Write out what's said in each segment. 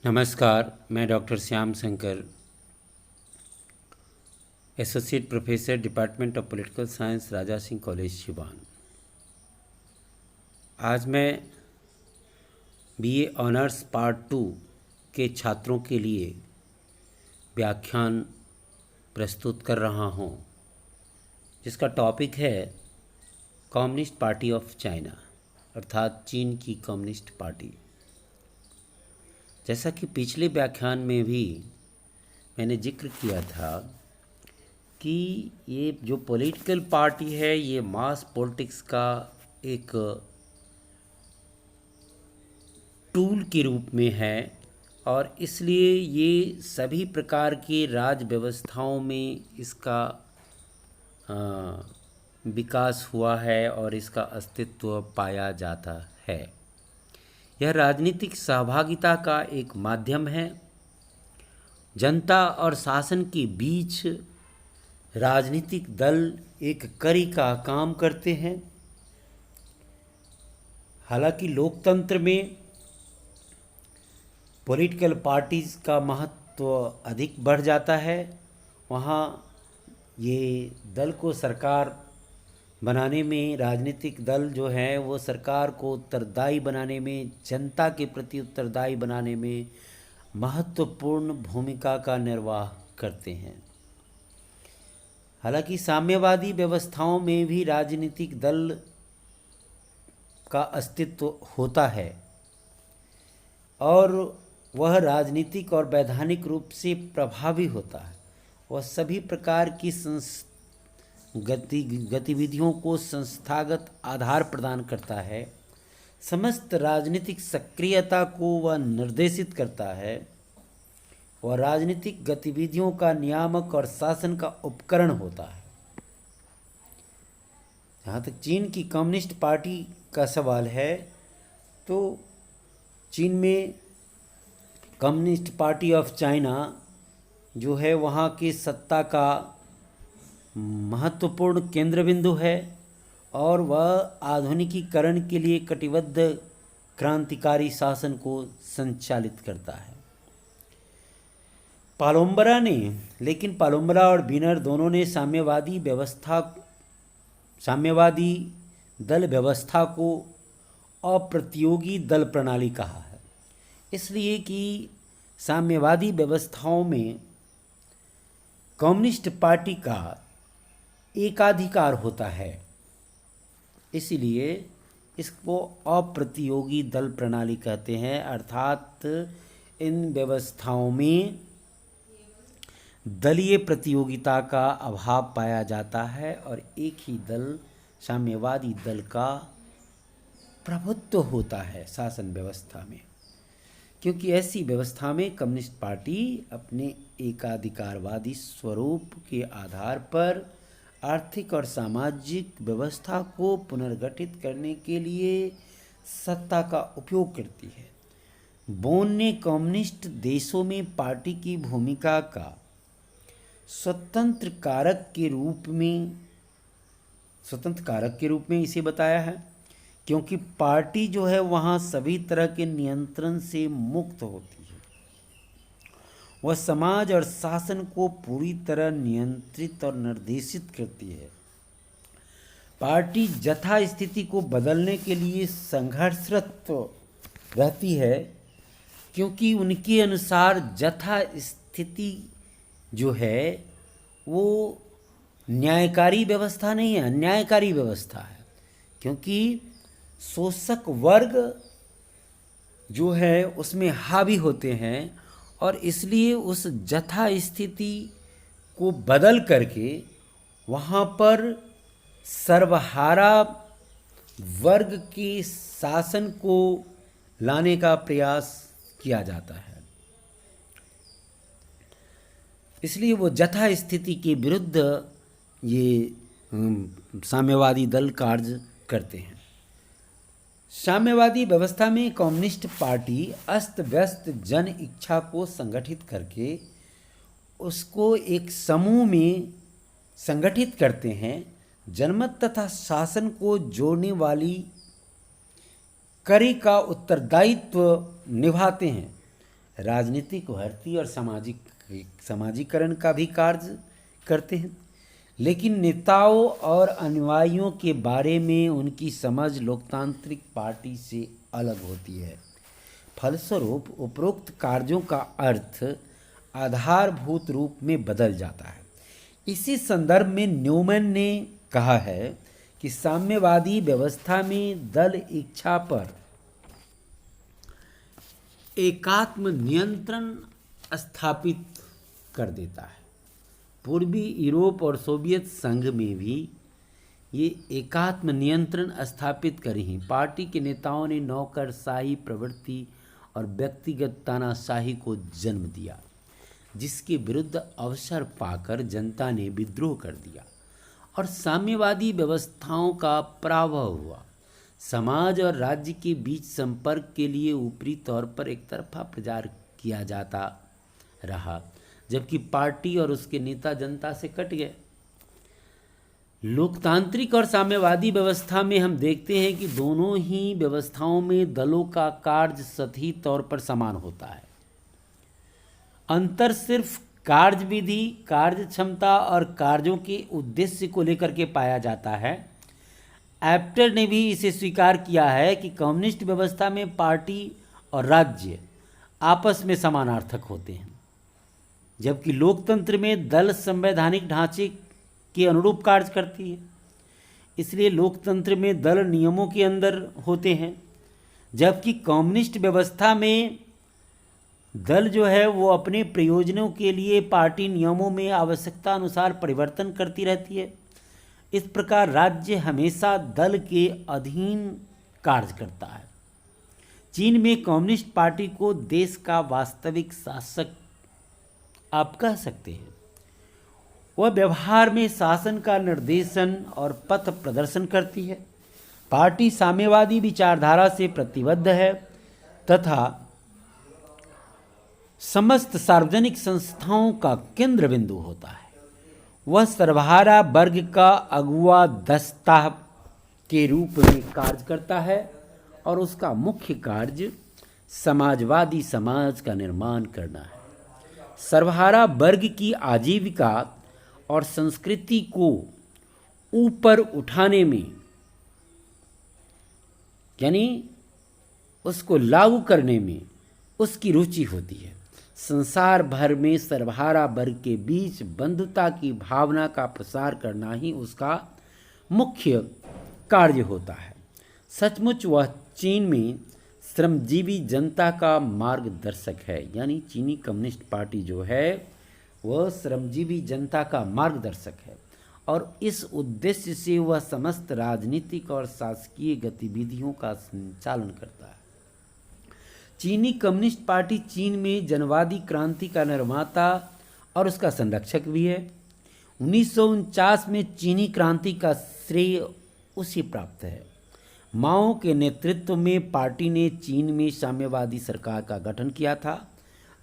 नमस्कार, मैं doctor Shyam Shankar, associate professor, department of political science, Raja Singh college, Siwan. आज मैं बीए ऑनर्स पार्ट 2 के छात्रों के लिए व्याख्यान प्रस्तुत कर रहा हूँ, जिसका टॉपिक है कम्युनिस्ट पार्टी ऑफ चाइना, अर्थात चीन की कम्युनिस्ट पार्टी। जैसा कि पिछले व्याख्यान में भी मैंने जिक्र किया था कि ये जो पॉलिटिकल पार्टी है ये मास पॉलिटिक्स का एक टूल के रूप में है और इसलिए ये सभी प्रकार के राज व्यवस्थाओं में इसका विकास हुआ है और इसका अस्तित्व पाया जाता है। यह राजनीतिक सहभागिता का एक माध्यम है। जनता और शासन के बीच राजनीतिक दल एक कड़ी का काम करते हैं। हालांकि लोकतंत्र में पॉलिटिकल पार्टीज का महत्व अधिक बढ़ जाता है। वहाँ ये दल को सरकार बनाने में, राजनीतिक दल जो है वो सरकार को उत्तरदायी बनाने में, जनता के प्रति उत्तरदायी बनाने में महत्वपूर्ण भूमिका का निर्वाह करते हैं। हालांकि साम्यवादी व्यवस्थाओं में भी राजनीतिक दल का अस्तित्व होता है और वह राजनीतिक और वैधानिक रूप से प्रभावी होता है। वह सभी प्रकार की गतिविधियों को संस्थागत आधार प्रदान करता है। समस्त राजनीतिक सक्रियता को वह निर्देशित करता है। वह राजनीतिक गतिविधियों का नियामक और शासन का उपकरण होता है। जहाँ तक चीन की कम्युनिस्ट पार्टी का सवाल है तो चीन में कम्युनिस्ट पार्टी ऑफ चाइना जो है वहाँ की सत्ता का महत्वपूर्ण केंद्र बिंदु है और वह आधुनिकीकरण के लिए कटिबद्ध क्रांतिकारी शासन को संचालित करता है। पालोम्बरा और बीनर दोनों ने साम्यवादी दल व्यवस्था को अप्रतियोगी दल प्रणाली कहा है, इसलिए कि साम्यवादी व्यवस्थाओं में कम्युनिस्ट पार्टी का एकाधिकार होता है, इसलिए इसको अप्रतियोगी दल प्रणाली कहते हैं। अर्थात इन व्यवस्थाओं में दलीय प्रतियोगिता का अभाव पाया जाता है और एक ही दल, साम्यवादी दल का प्रभुत्व होता है शासन व्यवस्था में, क्योंकि ऐसी व्यवस्था में कम्युनिस्ट पार्टी अपने एकाधिकारवादी स्वरूप के आधार पर आर्थिक और सामाजिक व्यवस्था को पुनर्गठित करने के लिए सत्ता का उपयोग करती है। बोन ने कम्युनिस्ट देशों में पार्टी की भूमिका का स्वतंत्र कारक के रूप में इसे बताया है, क्योंकि पार्टी जो है वहाँ सभी तरह के नियंत्रण से मुक्त होती है। वह समाज और शासन को पूरी तरह नियंत्रित और निर्देशित करती है। पार्टी जथा स्थिति को बदलने के लिए संघर्षरत रहती है, क्योंकि उनके अनुसार जथा स्थिति जो है वो न्यायकारी व्यवस्था नहीं है, अन्यायकारी व्यवस्था है। क्योंकि शोषक वर्ग जो है उसमें हावी होते हैं और इसलिए उस जथा स्थिति को बदल करके वहाँ पर सर्वहारा वर्ग के शासन को लाने का प्रयास किया जाता है। इसलिए वो जथा स्थिति के विरुद्ध ये साम्यवादी दल कार्य करते हैं। साम्यवादी व्यवस्था में कम्युनिस्ट पार्टी अस्त व्यस्त जन इच्छा को संगठित करके उसको एक समूह में संगठित करते हैं। जनमत तथा शासन को जोड़ने वाली कड़ी का उत्तरदायित्व निभाते हैं। राजनीतिक भर्ती और सामाजिकरण का भी कार्य करते हैं, लेकिन नेताओं और अनुयायियों के बारे में उनकी समझ लोकतांत्रिक पार्टी से अलग होती है। फलस्वरूप उपरोक्त कार्यों का अर्थ आधारभूत रूप में बदल जाता है। इसी संदर्भ में न्यूमैन ने कहा है कि साम्यवादी व्यवस्था में दल इच्छा पर एकात्म नियंत्रण स्थापित कर देता है। पूर्वी यूरोप और सोवियत संघ में भी ये एकात्म नियंत्रण स्थापित करे हैं। पार्टी के नेताओं ने नौकरशाही प्रवृत्ति और व्यक्तिगत तानाशाही को जन्म दिया, जिसके विरुद्ध अवसर पाकर जनता ने विद्रोह कर दिया और साम्यवादी व्यवस्थाओं का पराभव हुआ। समाज और राज्य के बीच संपर्क के लिए ऊपरी तौर पर एक तरफा प्रचार किया जाता रहा, जबकि पार्टी और उसके नेता जनता से कट गए। लोकतांत्रिक और साम्यवादी व्यवस्था में हम देखते हैं कि दोनों ही व्यवस्थाओं में दलों का कार्य सतही तौर पर समान होता है। अंतर सिर्फ कार्य विधि, कार्य क्षमता और कार्यों के उद्देश्य को लेकर के पाया जाता है। एप्टर ने भी इसे स्वीकार किया है कि कम्युनिस्ट व्यवस्था में पार्टी और राज्य आपस में समानार्थक होते हैं, जबकि लोकतंत्र में दल संवैधानिक ढांचे के अनुरूप कार्य करती है। इसलिए लोकतंत्र में दल नियमों के अंदर होते हैं, जबकि कम्युनिस्ट व्यवस्था में दल जो है वो अपने प्रयोजनों के लिए पार्टी नियमों में आवश्यकता अनुसार परिवर्तन करती रहती है। इस प्रकार राज्य हमेशा दल के अधीन कार्य करता है। चीन में कम्युनिस्ट पार्टी को देश का वास्तविक शासक आप कह सकते हैं। वह व्यवहार में शासन का निर्देशन और पथ प्रदर्शन करती है। पार्टी साम्यवादी विचारधारा से प्रतिबद्ध है तथा समस्त सार्वजनिक संस्थाओं का केंद्र बिंदु होता है। वह सर्वहारा वर्ग का अगुआ दस्ता के रूप में कार्य करता है और उसका मुख्य कार्य समाजवादी समाज का निर्माण करना है। सर्वहारा वर्ग की आजीविका और संस्कृति को ऊपर उठाने में, यानी उसको लागू करने में उसकी रुचि होती है। संसार भर में सर्वहारा वर्ग के बीच बंधुता की भावना का प्रसार करना ही उसका मुख्य कार्य होता है। सचमुच वह चीन में श्रमजीवी जनता का मार्गदर्शक है, यानी चीनी कम्युनिस्ट पार्टी जो है वह श्रमजीवी जनता का मार्गदर्शक है और इस उद्देश्य से वह समस्त राजनीतिक और शासकीय गतिविधियों का संचालन करता है। चीनी कम्युनिस्ट पार्टी चीन में जनवादी क्रांति का निर्माता और उसका संरक्षक भी है। 1949 में चीनी क्रांति का श्रेय उसे प्राप्त है। माओ के नेतृत्व में पार्टी ने चीन में साम्यवादी सरकार का गठन किया था।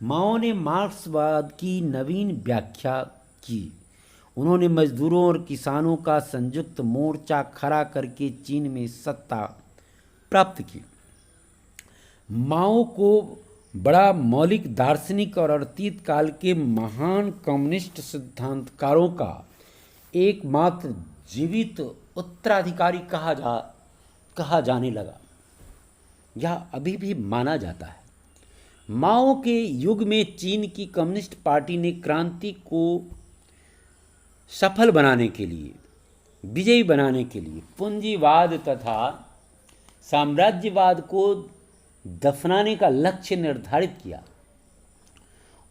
माओ ने मार्क्सवाद की नवीन व्याख्या की। उन्होंने मजदूरों और किसानों का संयुक्त मोर्चा खड़ा करके चीन में सत्ता प्राप्त की। माओ को बड़ा मौलिक दार्शनिक और अतीत काल के महान कम्युनिस्ट सिद्धांतकारों का एकमात्र जीवित उत्तराधिकारी कहा जाने लगा। यह अभी भी माना जाता है। माओ के युग में चीन की कम्युनिस्ट पार्टी ने क्रांति को सफल बनाने के लिए, विजयी बनाने के लिए पूंजीवाद तथा साम्राज्यवाद को दफनाने का लक्ष्य निर्धारित किया।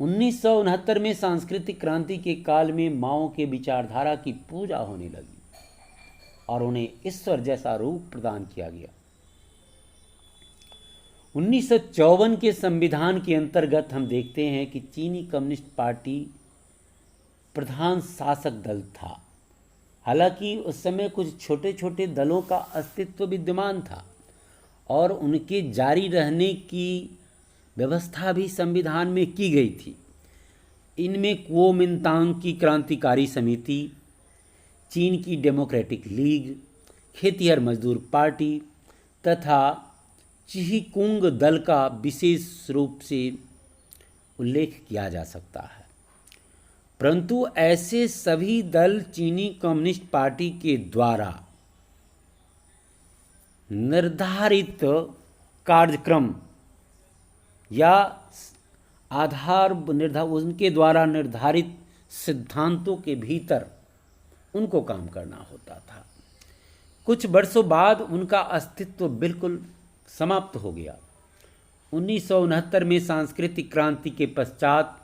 1969 में सांस्कृतिक क्रांति के काल में माओ के विचारधारा की पूजा होने लगी और उन्हें ईश्वर जैसा रूप प्रदान किया गया। 1954 के संविधान के अंतर्गत हम देखते हैं कि चीनी कम्युनिस्ट पार्टी प्रधान शासक दल था। हालांकि उस समय कुछ छोटे छोटे दलों का अस्तित्व विद्यमान था और उनके जारी रहने की व्यवस्था भी संविधान में की गई थी। इनमें कुओमिंतांग की क्रांतिकारी समिति, चीन की डेमोक्रेटिक लीग, खेतिहर मजदूर पार्टी तथा चिहीकुंग दल का विशेष रूप से उल्लेख किया जा सकता है। परंतु ऐसे सभी दल चीनी कम्युनिस्ट पार्टी के द्वारा निर्धारित कार्यक्रम या उनके द्वारा निर्धारित सिद्धांतों के भीतर उनको काम करना होता था। कुछ वर्षों बाद उनका अस्तित्व बिल्कुल समाप्त हो गया। 1969 में सांस्कृतिक क्रांति के पश्चात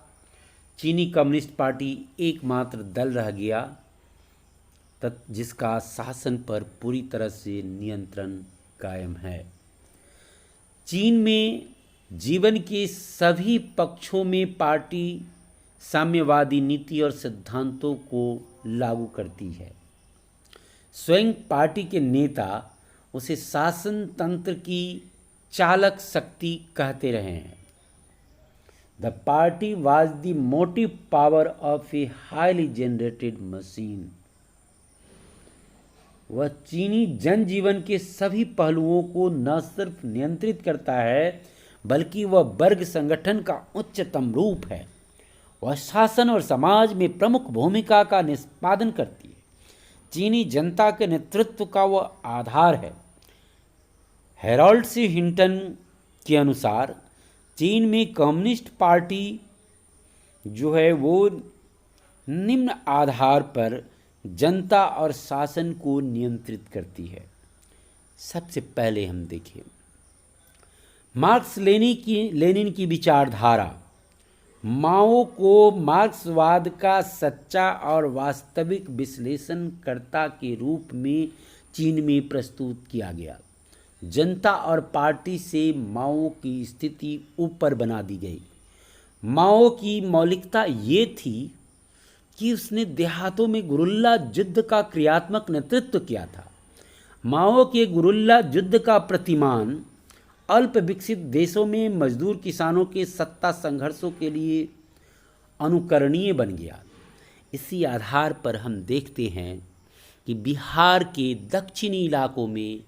चीनी कम्युनिस्ट पार्टी एकमात्र दल रह गया जिसका शासन पर पूरी तरह से नियंत्रण कायम है। चीन में जीवन के सभी पक्षों में पार्टी साम्यवादी नीति और सिद्धांतों को लागू करती है। स्वयं पार्टी के नेता उसे शासन तंत्र की चालक शक्ति कहते रहे हैं। The party was the motive power of a highly generated machine. वह चीनी जनजीवन के सभी पहलुओं को न सिर्फ नियंत्रित करता है बल्कि वह वर्ग संगठन का उच्चतम रूप है। वह शासन और समाज में प्रमुख भूमिका का निष्पादन करती है। चीनी जनता के नेतृत्व का वह आधार है। हेरोल्ड सी हिंटन के अनुसार चीन में कम्युनिस्ट पार्टी जो है वो निम्न आधार पर जनता और शासन को नियंत्रित करती है। सबसे पहले हम देखें मार्क्स लेनिन की विचारधारा माओ को मार्क्सवाद का सच्चा और वास्तविक विश्लेषणकर्ता के रूप में चीन में प्रस्तुत किया गया। जनता और पार्टी से माओ की स्थिति ऊपर बना दी गई। माओ की मौलिकता ये थी कि उसने देहातों में गुरिल्ला युद्ध का क्रियात्मक नेतृत्व किया था। माओ के गुरिल्ला युद्ध का प्रतिमान अल्प विकसित देशों में मजदूर किसानों के सत्ता संघर्षों के लिए अनुकरणीय बन गया। इसी आधार पर हम देखते हैं कि बिहार के दक्षिणी इलाकों में,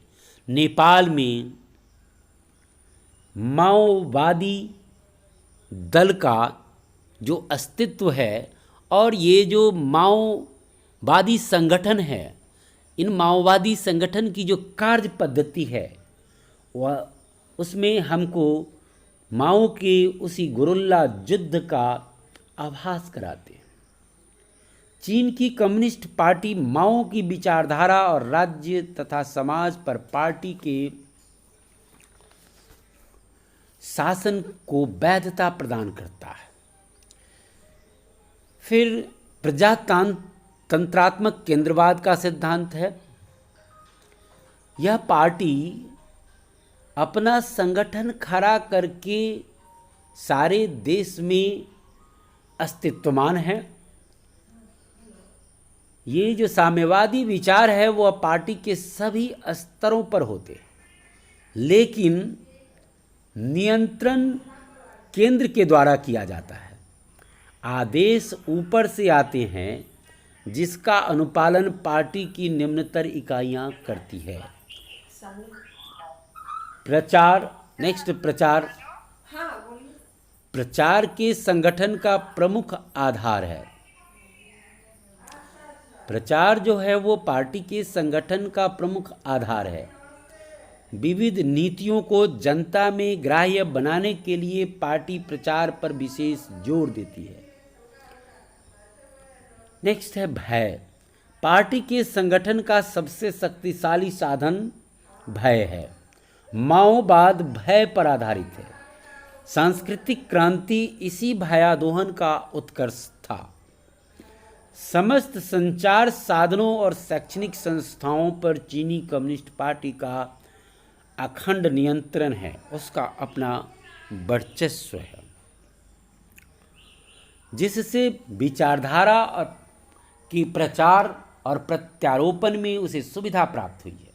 नेपाल में माओवादी दल का जो अस्तित्व है और ये जो माओवादी संगठन है, इन माओवादी संगठन की जो कार्य पद्धति है वह उसमें हमको माओ के उसी गुरिल्ला युद्ध का आभास कराते हैं। चीन की कम्युनिस्ट पार्टी माओ की विचारधारा और राज्य तथा समाज पर पार्टी के शासन को वैधता प्रदान करता है। फिर प्रजातंत्रात्मक केंद्रवाद का सिद्धांत है। यह पार्टी अपना संगठन खड़ा करके सारे देश में अस्तित्वमान है। ये जो साम्यवादी विचार है वह पार्टी के सभी स्तरों पर होते हैं, लेकिन नियंत्रण केंद्र के द्वारा किया जाता है। आदेश ऊपर से आते हैं जिसका अनुपालन पार्टी की निम्नतर इकाइयां करती है। प्रचार प्रचार के संगठन का प्रमुख आधार है। प्रचार जो है वो पार्टी के संगठन का प्रमुख आधार है। विविध नीतियों को जनता में ग्राह्य बनाने के लिए पार्टी प्रचार पर विशेष जोर देती है। नेक्स्ट है भय। पार्टी के संगठन का सबसे शक्तिशाली साधन भय है। माओवाद भय पर आधारित है। सांस्कृतिक क्रांति इसी भयादोहन का उत्कर्ष था। समस्त संचार साधनों और शैक्षणिक संस्थाओं पर चीनी कम्युनिस्ट पार्टी का अखंड नियंत्रण है, उसका अपना वर्चस्व है, जिससे विचारधारा और की प्रचार और प्रत्यारोपण में उसे सुविधा प्राप्त हुई है।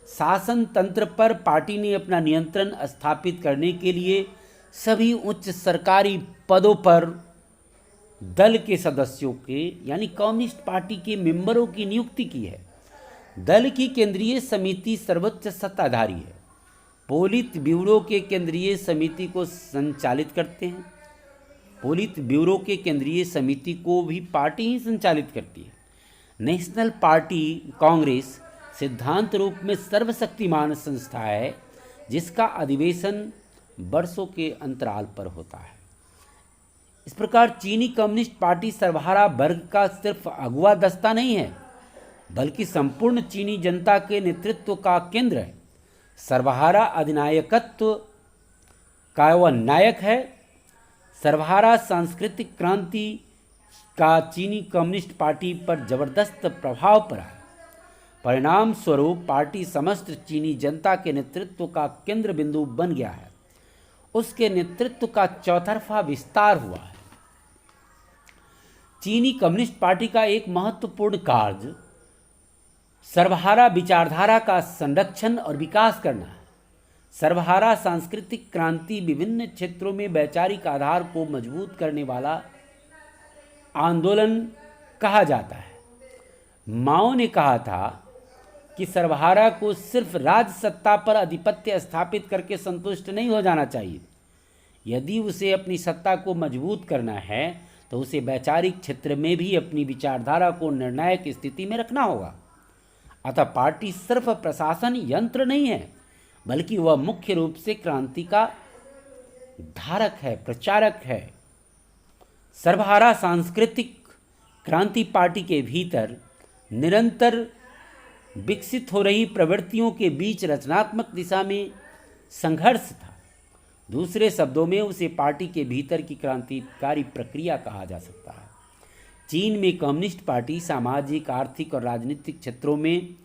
शासन तंत्र पर पार्टी ने अपना नियंत्रण स्थापित करने के लिए सभी उच्च सरकारी पदों पर दल के सदस्यों के यानी कम्युनिस्ट पार्टी के मेंबरों की नियुक्ति की है। दल की केंद्रीय समिति सर्वोच्च सत्ताधारी है। पोलित ब्यूरो के केंद्रीय समिति को संचालित करते हैं। पोलित ब्यूरो के केंद्रीय समिति को भी पार्टी ही संचालित करती है। नेशनल पार्टी कांग्रेस सिद्धांत रूप में सर्वशक्तिमान संस्था है, जिसका अधिवेशन वर्षों के अंतराल पर होता है। इस प्रकार चीनी कम्युनिस्ट पार्टी सर्वहारा वर्ग का सिर्फ अगुवा दस्ता नहीं है, बल्कि संपूर्ण चीनी जनता के नेतृत्व का केंद्र है। सर्वहारा अधिनायकत्व का वह नायक है। सर्वहारा सांस्कृतिक क्रांति का चीनी कम्युनिस्ट पार्टी पर जबरदस्त प्रभाव पड़ा है। परिणाम स्वरूप पार्टी समस्त चीनी जनता के नेतृत्व का केंद्र बिंदु बन गया है। उसके नेतृत्व का चौतरफा विस्तार हुआ है। चीनी कम्युनिस्ट पार्टी का एक महत्वपूर्ण कार्य सर्वहारा विचारधारा का संरक्षण और विकास करना है। सर्वहारा सांस्कृतिक क्रांति विभिन्न क्षेत्रों में वैचारिक आधार को मजबूत करने वाला आंदोलन कहा जाता है। माओ ने कहा था कि सर्वहारा को सिर्फ राज सत्ता पर आधिपत्य स्थापित करके संतुष्ट नहीं हो जाना चाहिए। यदि उसे अपनी सत्ता को मजबूत करना है तो उसे वैचारिक क्षेत्र में भी अपनी विचारधारा को निर्णायक स्थिति में रखना होगा। अतः पार्टी सिर्फ प्रशासन यंत्र नहीं है, बल्कि वह मुख्य रूप से क्रांति का धारक है, प्रचारक है। सर्वहारा सांस्कृतिक क्रांति पार्टी के भीतर निरंतर विकसित हो रही प्रवृत्तियों के बीच रचनात्मक दिशा में संघर्ष था। दूसरे शब्दों में उसे पार्टी के भीतर की क्रांतिकारी प्रक्रिया कहा जा सकता है। चीन में कम्युनिस्ट पार्टी सामाजिक, आर्थिक और राजनीतिक क्षेत्रों में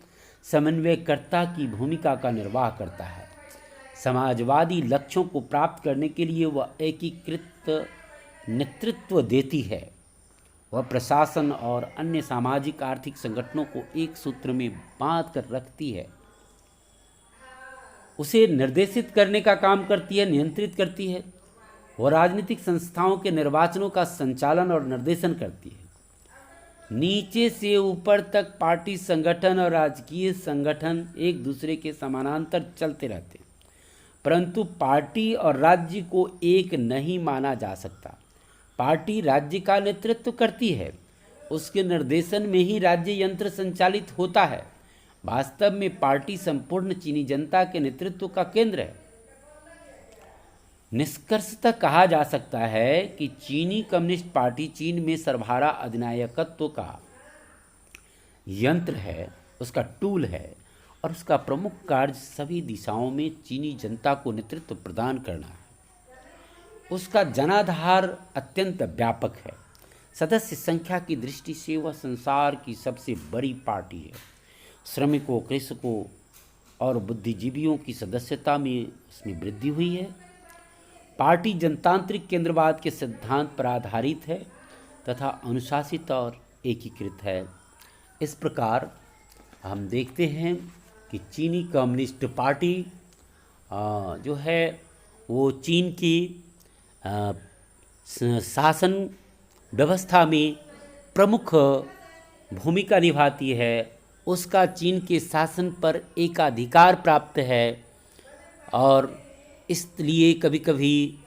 समन्वयकर्ता की भूमिका का निर्वाह करता है। समाजवादी लक्ष्यों को प्राप्त करने के लिए वह एकीकृत नेतृत्व देती है। वह प्रशासन और अन्य सामाजिक आर्थिक संगठनों को एक सूत्र में बांध कर रखती है, उसे निर्देशित करने का काम करती है, नियंत्रित करती है। वह राजनीतिक संस्थाओं के निर्वाचनों का संचालन और निर्देशन करती है। नीचे से ऊपर तक पार्टी संगठन और राजकीय संगठन एक दूसरे के समानांतर चलते रहते हैं, परंतु पार्टी और राज्य को एक नहीं माना जा सकता। पार्टी राज्य का नेतृत्व करती है, उसके निर्देशन में ही राज्य यंत्र संचालित होता है। वास्तव में पार्टी संपूर्ण चीनी जनता के नेतृत्व का केंद्र है। निष्कर्षतः कहा जा सकता है कि चीनी कम्युनिस्ट पार्टी चीन में सर्वहारा अधिनायकत्व का यंत्र है, उसका टूल है, और उसका प्रमुख कार्य सभी दिशाओं में चीनी जनता को नेतृत्व प्रदान करना है। उसका जनाधार अत्यंत व्यापक है। सदस्य संख्या की दृष्टि से वह संसार की सबसे बड़ी पार्टी है। श्रमिकों, कृषकों और बुद्धिजीवियों की सदस्यता में उसमें वृद्धि हुई है। पार्टी जनतांत्रिक केंद्रवाद के सिद्धांत पर आधारित है तथा अनुशासित और एकीकृत है। इस प्रकार हम देखते हैं कि चीनी कम्युनिस्ट पार्टी जो है वो चीन की शासन व्यवस्था में प्रमुख भूमिका निभाती है। उसका चीन के शासन पर एकाधिकार प्राप्त है और इसलिए कभी कभी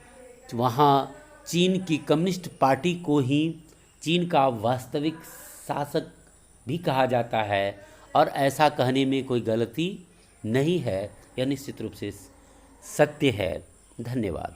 वहाँ चीन की कम्युनिस्ट पार्टी को ही चीन का वास्तविक शासक भी कहा जाता है, और ऐसा कहने में कोई गलती नहीं है, यह निश्चित रूप से सत्य है। धन्यवाद।